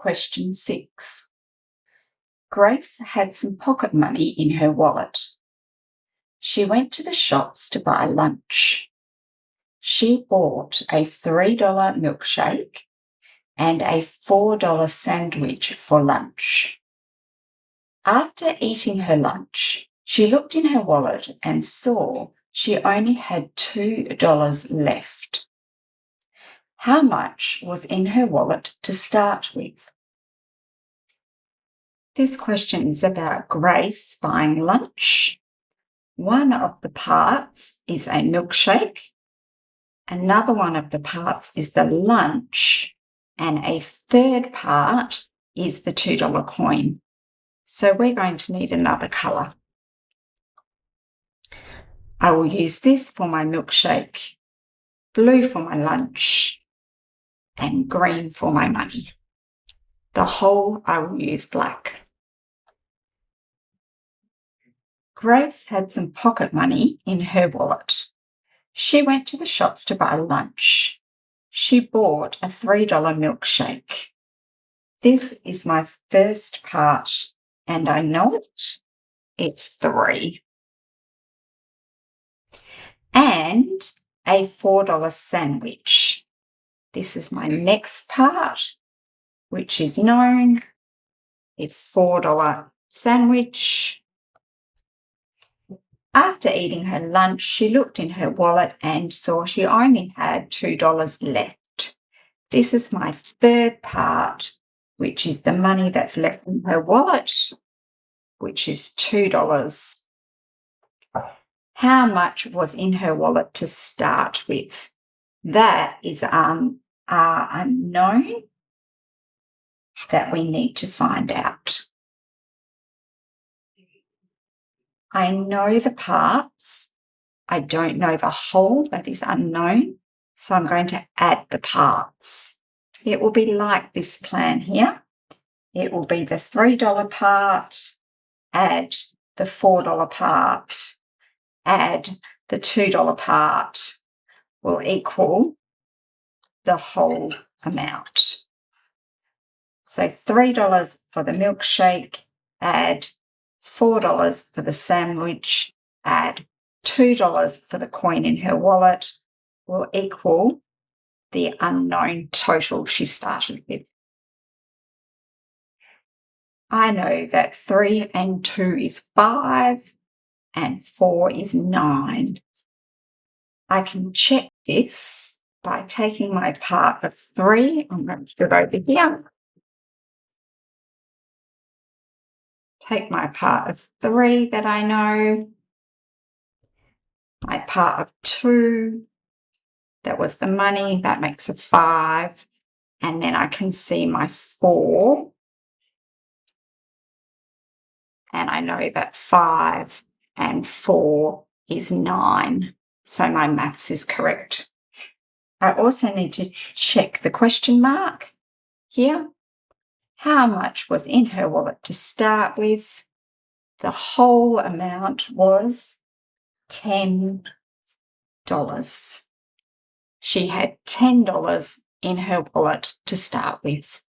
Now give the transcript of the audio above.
Question 6. Grace had some pocket money in her wallet. She went to the shops to buy lunch. She bought a $3 milkshake and a $4 sandwich for lunch. After eating her lunch, she looked in her wallet and saw she only had $2 left. How much was in her wallet to start with? This question is about Grace buying lunch. One of the parts is a milkshake. Another one of the parts is the lunch. And a third part is the $2 coin. So we're going to need another colour. I will use this for my milkshake, blue for my lunch, and green for my money. The whole I will use black. Grace had some pocket money in her wallet. She went to the shops to buy lunch. She bought a $3 milkshake. This is my first part, and I know it. It's 3. And a $4 sandwich. This is my next part, which is known. A $4 sandwich. After eating her lunch, she looked in her wallet and saw she only had $2 left. This is my third part, which is the money that's left in her wallet, which is $2. How much was in her wallet to start with? That is unknown that we need to find out. I know the parts. I don't know the whole, that is unknown. So I'm going to add the parts. It will be like this plan here. It will be the $3 part, add the $4 part, add the $2 part will equal the whole amount. So $3 for the milkshake, add $4 for the sandwich, add $2 for the coin in her wallet will equal the unknown total she started with. I know that 3 and 2 is 5 and 4 is 9. I can check this by taking my part of 3. I'm going to do it over here. Take my part of 3 that I know, my part of 2, that was the money, that makes a 5, and then I can see my 4, and I know that 5 and 4 is 9, so my maths is correct. I also need to check the question mark here. How much was in her wallet to start with? The whole amount was $10. She had $10 in her wallet to start with.